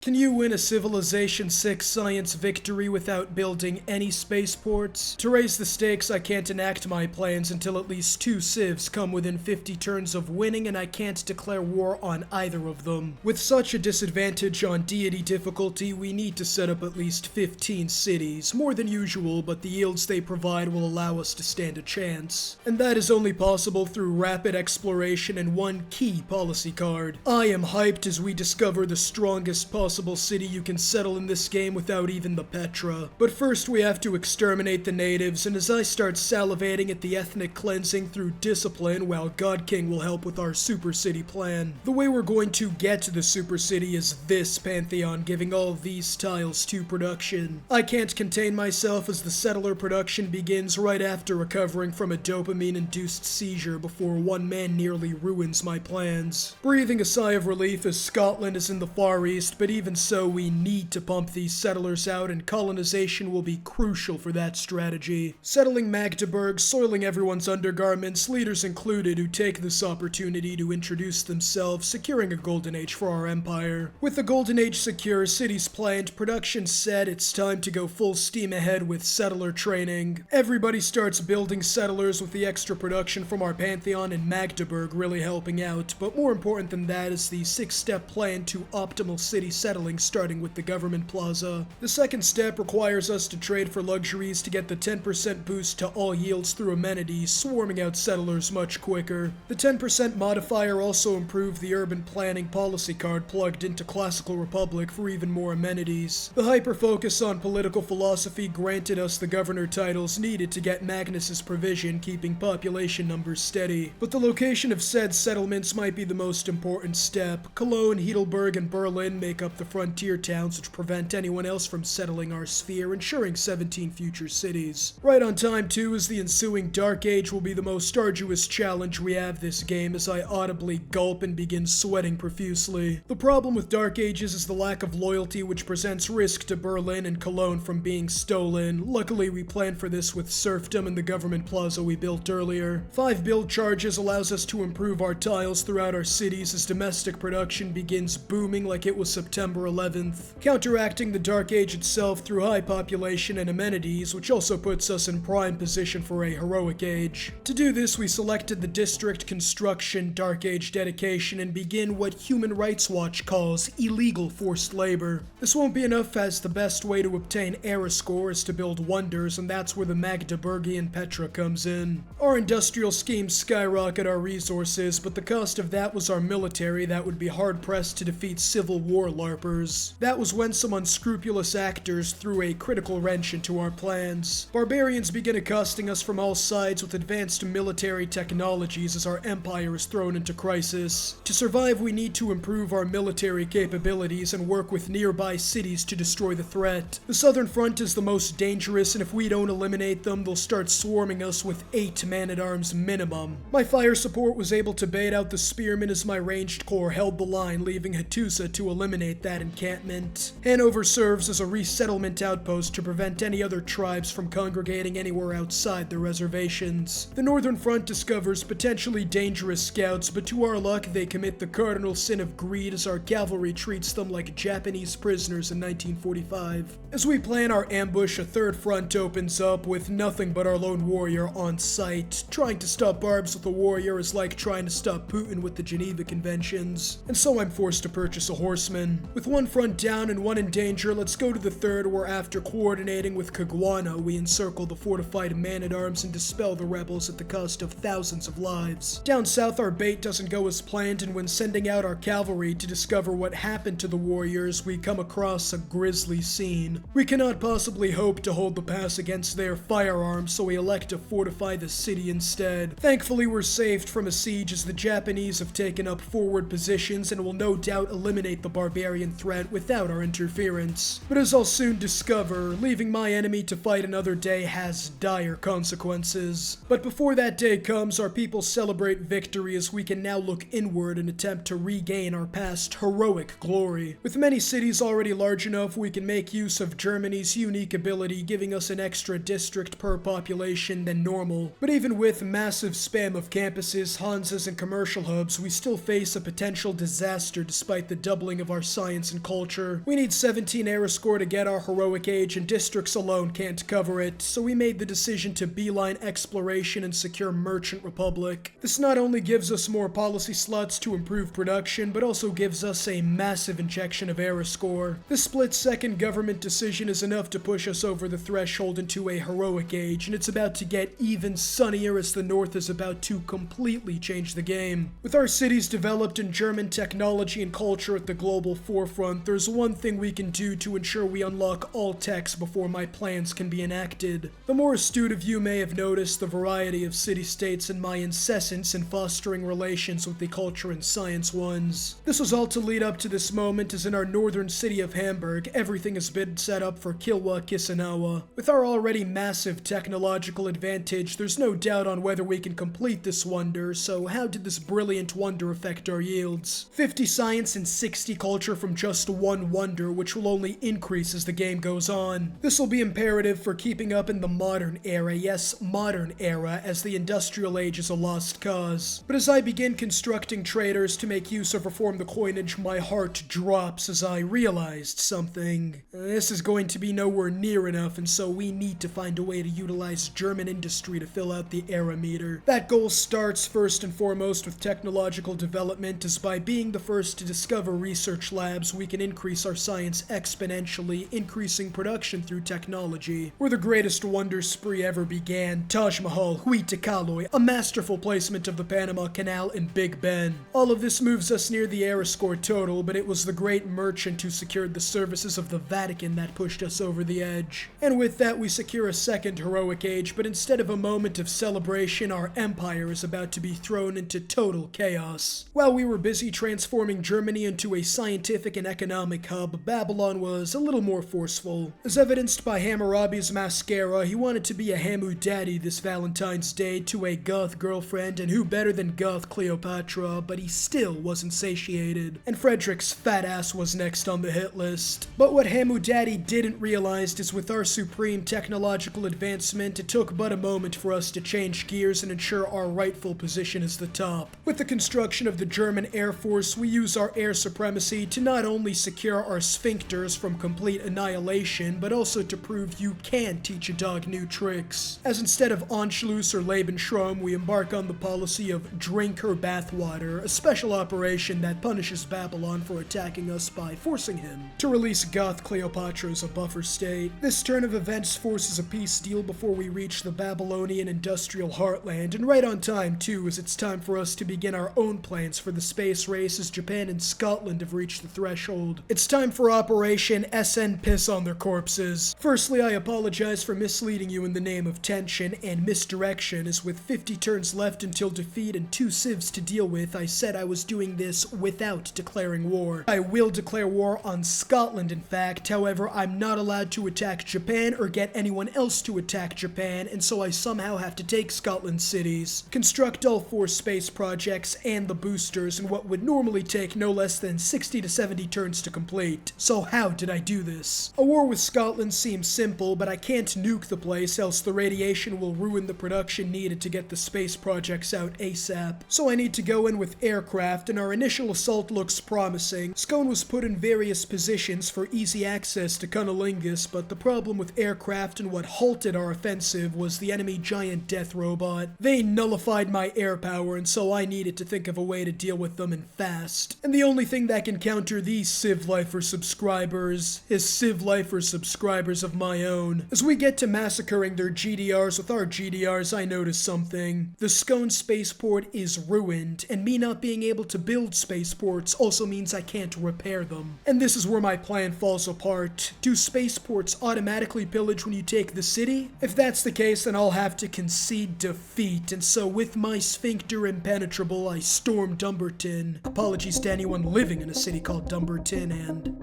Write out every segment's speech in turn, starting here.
Can you win a Civilization 6 science victory without building any spaceports? To raise the stakes, I can't enact my plans until at least 2 civs come within 50 turns of winning, and I can't declare war on either of them. With such a disadvantage on deity difficulty, we need to set up at least 15 cities, more than usual, but the yields they provide will allow us to stand a chance. And that is only possible through rapid exploration and one key policy card. I am hyped as we discover the strongest possible city you can settle in this game without even the Petra. But first we have to exterminate the natives, and as I start salivating at the ethnic cleansing through discipline, while God King will help with our super city plan. The way we're going to get to the super city is this pantheon, giving all these tiles to production. I can't contain myself as the settler production begins right after recovering from a dopamine-induced seizure before one man nearly ruins my plans. Breathing a sigh of relief as Scotland is in the Far East, but even so, we need to pump these settlers out, and colonization will be crucial for that strategy. Settling Magdeburg, soiling everyone's undergarments, leaders included who take this opportunity to introduce themselves, securing a golden age for our empire. With the golden age secure, cities planned, production set, it's time to go full steam ahead with settler training. Everybody starts building settlers, with the extra production from our pantheon and Magdeburg really helping out, but more important than that is the 6-step plan to optimal city settling, starting with the government plaza. The second step requires us to trade for luxuries to get the 10% boost to all yields through amenities, swarming out settlers much quicker. The 10% modifier also improved the urban planning policy card plugged into Classical Republic for even more amenities. The hyper-focus on political philosophy granted us the governor titles needed to get Magnus's provision, keeping population numbers steady. But the location of said settlements might be the most important step. Cologne, Heidelberg, and Berlin make up the frontier towns which prevent anyone else from settling our sphere, ensuring 17 future cities. Right on time too, as the ensuing Dark Age will be the most arduous challenge we have this game, as I audibly gulp and begin sweating profusely. The problem with Dark Ages is the lack of loyalty, which presents risk to Berlin and Cologne from being stolen. Luckily we planned for this with serfdom and the government plaza we built earlier. 5 build charges allows us to improve our tiles throughout our cities as domestic production begins booming like it was September 11th, counteracting the Dark Age itself through high population and amenities, which also puts us in prime position for a heroic age. To do this, we selected the District Construction Dark Age dedication and begin what Human Rights Watch calls illegal forced labor. This won't be enough, as the best way to obtain era score is to build wonders, and that's where the Magdeburgian Petra comes in. Our industrial schemes skyrocket our resources, but the cost of that was our military that would be hard-pressed to defeat Civil War LARPers. That was when some unscrupulous actors threw a critical wrench into our plans. Barbarians begin accosting us from all sides with advanced military technologies as our empire is thrown into crisis. To survive, we need to improve our military capabilities and work with nearby cities to destroy the threat. The Southern Front is the most dangerous, and if we don't eliminate them, they'll start swarming us with 8 man-at-arms minimum. My fire support was able to bait out the spearmen as my ranged corps held the line, leaving Hattusa to eliminate that encampment. Hanover serves as a resettlement outpost to prevent any other tribes from congregating anywhere outside their reservations. The Northern Front discovers potentially dangerous scouts, but to our luck they commit the cardinal sin of greed as our cavalry treats them like Japanese prisoners in 1945. As we plan our ambush, a third front opens up with nothing but our lone warrior on site. Trying to stop Barbs with a warrior is like trying to stop Putin with the Geneva Conventions, and so I'm forced to purchase a horseman. With one front down and one in danger, let's go to the third, where after coordinating with Caguana, we encircle the fortified man-at-arms and dispel the rebels at the cost of thousands of lives. Down south, our bait doesn't go as planned, and when sending out our cavalry to discover what happened to the warriors, we come across a grisly scene. We cannot possibly hope to hold the pass against their firearms, so we elect to fortify the city instead. Thankfully, we're saved from a siege as the Japanese have taken up forward positions and will no doubt eliminate the barbarian threat without our interference. But as I'll soon discover, leaving my enemy to fight another day has dire consequences. But before that day comes, our people celebrate victory as we can now look inward and attempt to regain our past heroic glory. With many cities already large enough, we can make use of Germany's unique ability, giving us an extra district per population than normal. But even with massive spam of campuses, Hansas, and commercial hubs, we still face a potential disaster despite the doubling of our science science and culture. We need 17 Aeroscore to get our heroic age, and districts alone can't cover it, so we made the decision to beeline exploration and secure Merchant Republic. This not only gives us more policy slots to improve production, but also gives us a massive injection of Aeroscore. This split-second government decision is enough to push us over the threshold into a heroic age, and it's about to get even sunnier as the North is about to completely change the game. With our cities developed in German technology and culture at the global forefront, there's one thing we can do to ensure we unlock all techs before my plans can be enacted. The more astute of you may have noticed the variety of city-states and my incessance in fostering relations with the culture and science ones. This was all to lead up to this moment, as in our northern city of Hamburg, everything has been set up for Kilwa Kisanawa. With our already massive technological advantage, there's no doubt on whether we can complete this wonder, so how did this brilliant wonder affect our yields? 50 science and 60 culture from just one wonder, which will only increase as the game goes on. This will be imperative for keeping up in the modern era, yes, modern era, as the industrial age is a lost cause. But as I begin constructing traders to make use of reform the coinage, my heart drops as I realized something. This is going to be nowhere near enough, and so we need to find a way to utilize German industry to fill out the era meter. That goal starts first and foremost with technological development, as by being the first to discover research labs, we can increase our science exponentially, increasing production through technology. Where the greatest wonder spree ever began, Taj Mahal, Huitacaloy, a masterful placement of the Panama Canal, and Big Ben. All of this moves us near the Aeroscore total, but it was the great merchant who secured the services of the Vatican that pushed us over the edge. And with that, we secure a second heroic age, but instead of a moment of celebration, our empire is about to be thrown into total chaos. While we were busy transforming Germany into a scientific and economic hub, Babylon was a little more forceful. As evidenced by Hammurabi's mascara, he wanted to be a Hamu daddy this Valentine's Day to a goth girlfriend, and who better than goth Cleopatra, but he still wasn't satiated. And Frederick's fat ass was next on the hit list. But what Hamu daddy didn't realize is with our supreme technological advancement, it took but a moment for us to change gears and ensure our rightful position as the top. With the construction of the German Air Force, we use our air supremacy to not only secure our sphincters from complete annihilation, but also to prove you can teach a dog new tricks. As instead of Anschluss or Lebensraum, we embark on the policy of drink her bathwater, a special operation that punishes Babylon for attacking us by forcing him to release goth Cleopatra as a buffer state. This turn of events forces a peace deal before we reach the Babylonian industrial heartland, and right on time too, as it's time for us to begin our own plans for the space race as Japan and Scotland have reached the threshold. It's time for Operation SN Piss on Their Corpses. Firstly, I apologize for misleading you in the name of tension and misdirection, as with 50 turns left until defeat and 2 civs to deal with, I said I was doing this without declaring war. I will declare war on Scotland, in fact. However, I'm not allowed to attack Japan or get anyone else to attack Japan, and so I somehow have to take Scotland's cities, construct all 4 space projects and the boosters in what would normally take no less than 60 to 70 turns to complete. So how did I do this? A war with Scotland seems simple, but I can't nuke the place, else the radiation will ruin the production needed to get the space projects out ASAP. So I need to go in with aircraft, and our initial assault looks promising. Scone was put in various positions for easy access to Cunnilingus, but the problem with aircraft and what halted our offensive was the enemy giant death robot. They nullified my air power, and so I needed to think of a way to deal with them and fast. And the only thing that can counter these Civ Lifer subscribers is Civ Lifer subscribers of my own. As we get to massacring their GDRs with our GDRs, I notice something. The Scone spaceport is ruined, and me not being able to build spaceports also means I can't repair them. And this is where my plan falls apart. Do spaceports automatically pillage when you take the city? If that's the case, then I'll have to concede defeat, and so with my sphincter impenetrable, I storm Dumbarton. Apologies to anyone living in a city called Dumbarton, and...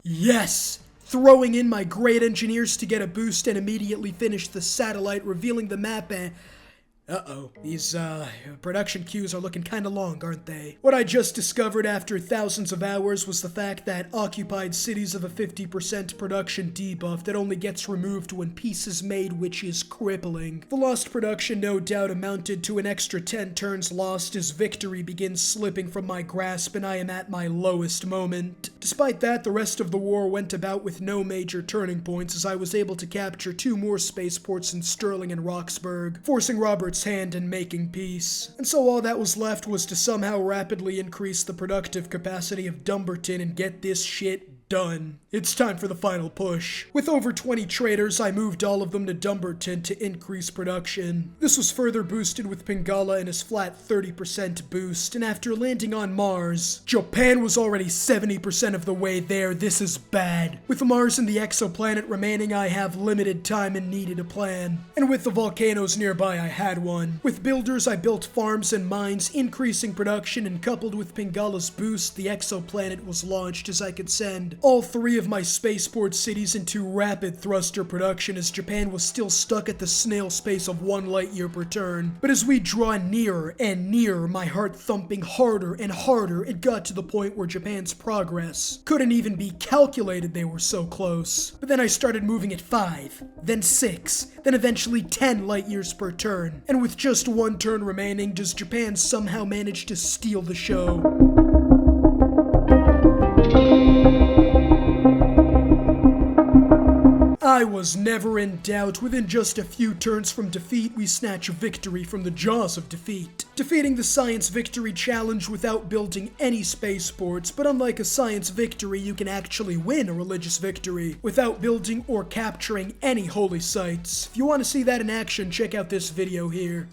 yes! Throwing in my great engineers to get a boost and immediately finish the satellite, revealing the map, and... Uh-oh. These, production queues are looking kinda long, aren't they? What I just discovered after thousands of hours was the fact that occupied cities have a 50% production debuff that only gets removed when peace is made, which is crippling. The lost production no doubt amounted to an extra 10 turns lost as victory begins slipping from my grasp and I am at my lowest moment. Despite that, the rest of the war went about with no major turning points as I was able to capture 2 more spaceports in Sterling and Roxburgh, forcing Robert's hand in making peace. And so all that was left was to somehow rapidly increase the productive capacity of Dumbarton and get this shit done. It's time for the final push. With over 20 traders, I moved all of them to Dumbarton to increase production. This was further boosted with Pingala and his flat 30% boost, and after landing on Mars, Japan was already 70% of the way there. This is bad. With Mars and the exoplanet remaining, I have limited time and needed a plan. And with the volcanoes nearby, I had one. With builders, I built farms and mines, increasing production, and coupled with Pingala's boost, the exoplanet was launched as I could send all 3 of my spaceport cities into rapid thruster production as Japan was still stuck at the snail space of 1 light year per turn. But as we draw nearer and nearer, my heart thumping harder and harder, it got to the point where Japan's progress couldn't even be calculated, they were so close. But then I started moving at 5, then 6, then eventually 10 light years per turn. And with just 1 turn remaining, does Japan somehow manage to steal the show? I was never in doubt. Within just a few turns from defeat, we snatch victory from the jaws of defeat. Defeating the Science Victory Challenge without building any spaceports, but unlike a science victory, you can actually win a religious victory without building or capturing any holy sites. If you want to see that in action, check out this video here.